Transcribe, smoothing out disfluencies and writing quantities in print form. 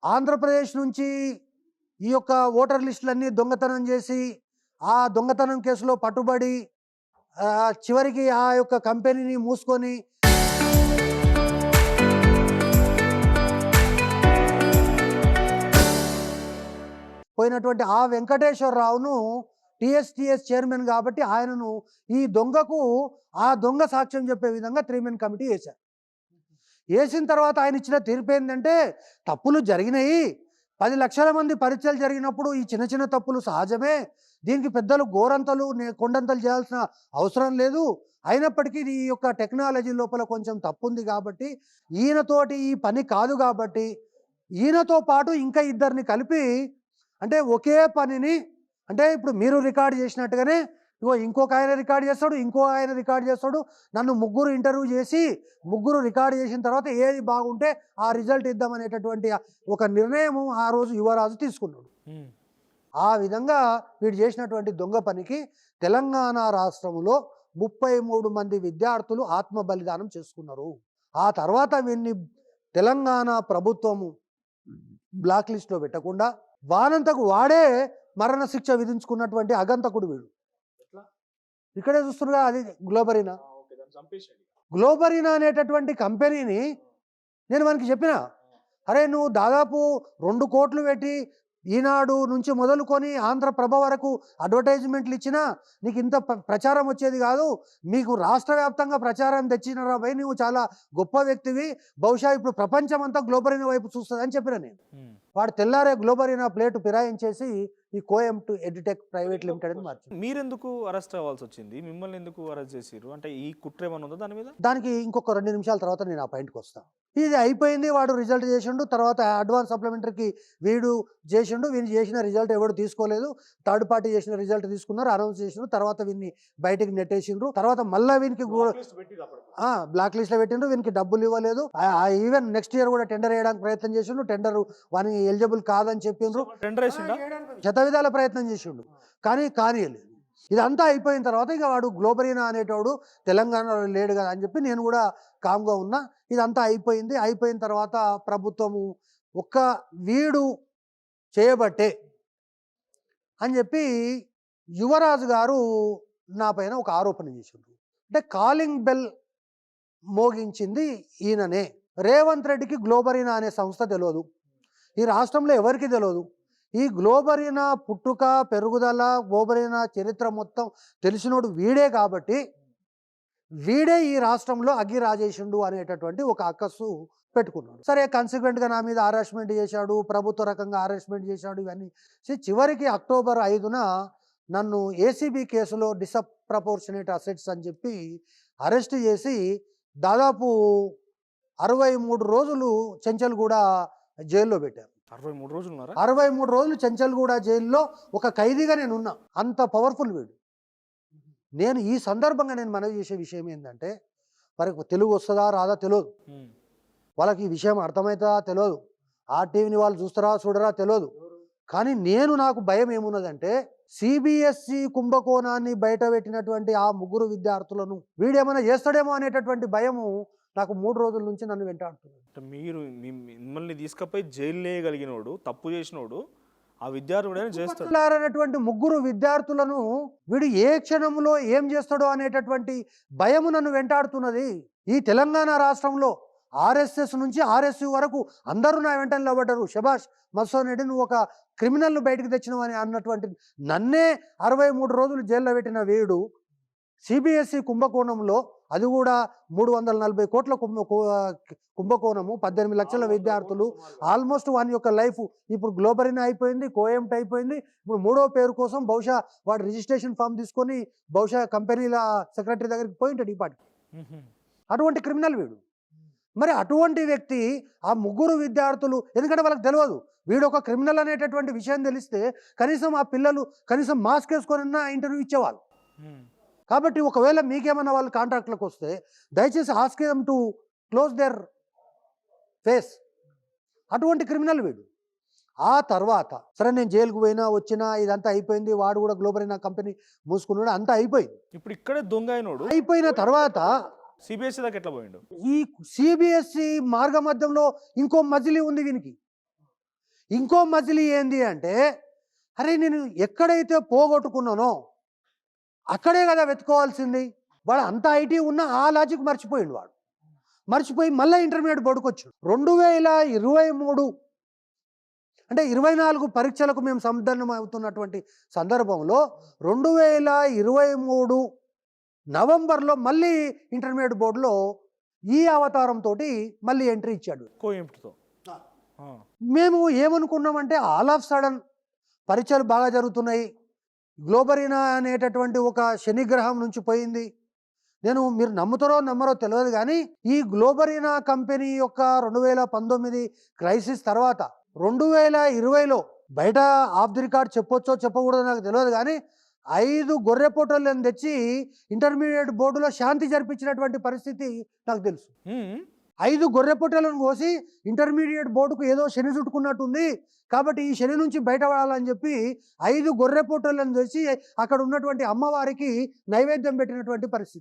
ఆంధ్రప్రదేశ్ నుంచి ఈ యొక్క ఓటర్ లిస్టులన్నీ దొంగతనం చేసి ఆ దొంగతనం కేసులో పట్టుబడి చివరికి ఆ యొక్క కంపెనీని మూసుకొని పోయినటువంటి ఆ వెంకటేశ్వరరావును టీఎస్టీఎస్ చైర్మన్ కాబట్టి ఆయనను ఈ దొంగకు ఆ దొంగ సాక్ష్యం చెప్పే విధంగా 3 మెన్ కమిటీ వేశారు. వేసిన తర్వాత ఆయన ఇచ్చిన తీర్పు ఏంటంటే తప్పులు జరిగినాయి, 10 లక్షల మంది పరీక్షలు జరిగినప్పుడు ఈ చిన్న చిన్న తప్పులు సహజమే, దీనికి పెద్దలు గోరంతలు కొండంతలు చేయాల్సిన అవసరం లేదు, అయినప్పటికీ ఈ యొక్క టెక్నాలజీ లోపల కొంచెం తప్పు ఉంది కాబట్టి ఈయనతోటి ఈ పని కాదు కాబట్టి ఈయనతో పాటు ఇంకా ఇద్దరిని కలిపి అంటే ఒకే పనిని అంటే ఇప్పుడు మీరు రికార్డ్ చేసినట్టుగానే ఇగో ఇంకొక ఆయన రికార్డ్ చేస్తాడు, ఇంకో ఆయన రికార్డ్ చేస్తాడు, నన్ను ముగ్గురు ఇంటర్వ్యూ చేసి ముగ్గురు రికార్డ్ చేసిన తర్వాత ఏది బాగుంటే ఆ రిజల్ట్ ఇద్దామనేటటువంటి ఒక నిర్ణయం ఆ రోజు యువరాజు తీసుకున్నాడు. ఆ విధంగా వీడు చేసినటువంటి దొంగ పనికి తెలంగాణ రాష్ట్రంలో 33 మంది విద్యార్థులు ఆత్మ బలిదానం చేసుకున్నారు. ఆ తర్వాత వీడిని తెలంగాణ ప్రభుత్వము బ్లాక్ లిస్ట్లో పెట్టకుండా వానంతకు వాడే మరణశిక్ష విధించుకున్నటువంటి అగంతకుడు వీడు. ఇక్కడే చూస్తున్నారుగా, అది గ్లోబరీనా. గ్లోబరీనా అనేటటువంటి కంపెనీని నేను మనకి చెప్పిన, అరే నువ్వు దాదాపు 2 కోట్లు పెట్టి ఈనాడు నుంచి మొదలుకొని ఆంధ్రప్రభ వరకు అడ్వర్టైజ్మెంట్లు ఇచ్చినా నీకు ఇంత ప్రచారం వచ్చేది కాదు, మీకు రాష్ట్ర వ్యాప్తంగా ప్రచారం తెచ్చిన రాబోయి నువ్వు చాలా గొప్ప వ్యక్తివి, బహుశా ఇప్పుడు ప్రపంచం అంతా గ్లోబరీనా వైపు చూస్తుంది అని చెప్పిన నేను. వాడు తెల్లారే గ్లోబరీనా ప్లేటు ఫిరాయించేసి ఈ కోఎంటు ఎడ్యుటెక్ ప్రైవేట్ లిమిటెడ్ అని మార్చారు. మీరెందుకు అరెస్ట్ అవ్వాల్సి వచ్చింది? మిమ్మల్ని ఎందుకు అరెస్ట్ చేసిరు? అంటే ఈ కుట్ర ఏమైనా ఉందా దాని మీద? దానికి ఇంకొక 2 నిమిషాల తర్వాత నేను ఆ పాయింట్కి వస్తాను. ఇది అయిపోయింది, వాడు రిజల్ట్ చేసిండు, తర్వాత అడ్వాన్స్ సప్లిమెంటరీకి వీడు చేసిండు, వీని చేసిన రిజల్ట్ ఎవడు తీసుకోలేదు, థర్డ్ పార్టీ చేసిన రిజల్ట్ తీసుకున్నారు, అనౌన్స్ చేసిండ్రు, తర్వాత వీన్ని బయటికి నెట్టేసిండ్రు, తర్వాత మళ్ళీ వీనికి బ్లాక్ లిస్ట్లో పెట్టిండ్రు, వీనికి డబ్బులు ఇవ్వలేదు, ఈవెన్ నెక్స్ట్ ఇయర్ కూడా టెండర్ వేయడానికి ప్రయత్నం చేసిండు, టెండర్ వానికి ఎలిజిబుల్ కాదని చెప్పిండ్రు, శతవిధాల ప్రయత్నం చేసిండు, కానీ కానీయలేదు. ఇదంతా అయిపోయిన తర్వాత ఇక వాడు గ్లోబరీనా అనేటోడు తెలంగాణలో లేడు కదా అని చెప్పి నేను కూడా కామ్గా ఉన్నా. ఇదంతా అయిపోయింది. అయిపోయిన తర్వాత ప్రభుత్వము ఒక్క వీడు చేయబట్టే అని చెప్పి యువరాజు గారు నా పైన ఒక ఆరోపణ చేసిండ్రు. అంటే కాలింగ్ బెల్ మోగించింది ఈయననే. రేవంత్ రెడ్డికి గ్లోబరీనా అనే సంస్థ తెలియదు, ఈ రాష్ట్రంలో ఎవరికి తెలియదు. ఈ గ్లోబరీనా పుట్టుక పెరుగుదల గ్లోబరీనా చరిత్ర మొత్తం తెలిసినోడు వీడే కాబట్టి వీడే ఈ రాష్ట్రంలో అగ్గి రాజేషుండు అనేటటువంటి ఒక అక్కసు పెట్టుకున్నాడు. సరే, కన్సిక్వెంట్గా నా మీద హరాస్మెంట్ చేశాడు, ప్రభుత్వ రకంగా హరాస్మెంట్ చేశాడు, ఇవన్నీ చివరికి అక్టోబర్ 5న నన్ను ఏసీబీ కేసులో డిస్ప్రపోర్షనేట్ అసెట్స్ అని చెప్పి అరెస్ట్ చేసి దాదాపు 63 రోజులు చెంచల్గూడ జైల్లో పెట్టారు. 63 రోజులు ఉన్నారా? 63 రోజులు చెంచల్గూడ జైల్లో ఒక ఖైదీగా నేను ఉన్నా. అంత పవర్ఫుల్ వీడు. నేను ఈ సందర్భంగా నేను మనవి చేసే విషయం ఏంటంటే, వారికి తెలుగు వస్తుందా రాదా తెలియదు, వాళ్ళకి ఈ విషయం అర్థమవుతుందా తెలియదు, ఆర్టీవీని వాళ్ళు చూస్తారా చూడరా తెలియదు, కానీ నాకు భయం ఏమున్నదంటే సిబిఎస్ఈ కుంభకోణాన్ని బయట పెట్టినటువంటి ఆ 3 విద్యార్థులను వీడేమైనా చేస్తాడేమో అనేటటువంటి భయము నాకు 3 రోజుల నుంచి నన్ను వెంటాడుతుంది. మీరు మిమ్మల్ని తీసుకుపోయి జైలు వేయగలిగినోడు, తప్పు చేసినోడు ఆ విద్యార్థుడు చేస్తున్నారనేటువంటి 3 విద్యార్థులను వీడు ఏ క్షణంలో ఏం చేస్తాడో అనేటటువంటి భయము నన్ను వెంటాడుతున్నది. ఈ తెలంగాణ రాష్ట్రంలో ఆర్ఎస్ఎస్ నుంచి ఆర్ఎస్యు వరకు అందరూ నా వెంట నిలబడ్డారు. శభాష్ మధుసూదన్ రెడ్డి, నువ్వు ఒక క్రిమినల్ను బయటకు తెచ్చినావు అని అన్నటువంటి నన్నే 63 రోజులు జైల్లో పెట్టిన వీడు సిబిఎస్ఈ కుంభకోణంలో, అది కూడా 340 కోట్ల కుంభకోణము, 18 లక్షల విద్యార్థులు, ఆల్మోస్ట్ వాని యొక్క లైఫ్ ఇప్పుడు గ్లోబరీనా అయిపోయింది, కోఎంట్ అయిపోయింది, ఇప్పుడు 3వ పేరు కోసం బహుశా వాడు రిజిస్ట్రేషన్ ఫామ్ తీసుకొని బహుశా కంపెనీల సెక్రటరీ దగ్గరికి పోయింటాడు ఈ పాటి. అటువంటి క్రిమినల్ వీడు. మరి అటువంటి వ్యక్తి ఆ 3 విద్యార్థులు, ఎందుకంటే వాళ్ళకి తెలియదు వీడు ఒక క్రిమినల్ అనేటటువంటి విషయం తెలిస్తే కనీసం ఆ పిల్లలు కనీసం మాస్క్ వేసుకొని ఇంటర్వ్యూ ఇచ్చేవాళ్ళు. కాబట్టి ఒకవేళ మీకేమన్నా వాళ్ళు కాంట్రాక్ట్లకు వస్తే దయచేసి ask them to close their face. అటువంటి క్రిమినల్ వీడు. ఆ తర్వాత సరే నేను జైలుకు పోయినా వచ్చినా ఇదంతా అయిపోయింది, వాడు కూడా గ్లోబరీనా కంపెనీ మూసుకున్నాడు, అంతా అయిపోయింది. ఇప్పుడు ఇక్కడే దొంగ అయినోడు అయిపోయిన తర్వాత సిబిఎస్ఈ దాకా ఎట్లా పోయిండు? ఈ సిబిఎస్ఈ మార్గ మధ్యంలో ఇంకో మజిలీ ఉంది వీనికి. ఇంకో మజిలీ ఏంది అంటే, అరే నేను ఎక్కడైతే పోగొట్టుకున్నానో అక్కడే కదా వెతుకోవాల్సింది. వాడు అంత ఐటీ ఉన్నా ఆ లాజిక్ మర్చిపోయిండు. వాడు మర్చిపోయి మళ్ళీ ఇంటర్మీడియట్ బోర్డుకు వచ్చాడు. 2023 అంటే 24 పరీక్షలకు మేము సందర్భం అవుతున్నటువంటి సందర్భంలో 2023 నవంబర్లో మళ్ళీ ఇంటర్మీడియట్ బోర్డులో ఈ అవతారంతో మళ్ళీ ఎంట్రీ ఇచ్చాడు. కోయింపుతో మేము ఏమనుకున్నామంటే ఆల్ ఆఫ్ సడన్ పరీక్షలు బాగా జరుగుతున్నాయి, గ్లోబరీనా అనేటటువంటి ఒక శనిగ్రహం నుంచి పోయింది. మీరు నమ్ముతారో నమ్మరో తెలియదు కానీ ఈ గ్లోబరీనా కంపెనీ యొక్క 2019 క్రైసిస్ తర్వాత 2020లో బయట ఆఫ్ ది రికార్డ్ చెప్పొచ్చో చెప్పకూడదో నాకు తెలియదు కానీ 5 గొర్రెపోటలను తెచ్చి ఇంటర్మీడియట్ బోర్డులో శాంతి జరిపించినటువంటి పరిస్థితి నాకు తెలుసు. 5 గొర్రెపోటలను కోసి ఇంటర్మీడియట్ బోర్డుకు ఏదో శని చుట్టుకున్నట్టుంది కాబట్టి ఈ శని నుంచి బయటపడాలని చెప్పి 5 గొర్రెపోటలను తెచ్చి అక్కడ ఉన్నటువంటి అమ్మవారికి నైవేద్యం పెట్టినటువంటి పరిస్థితి.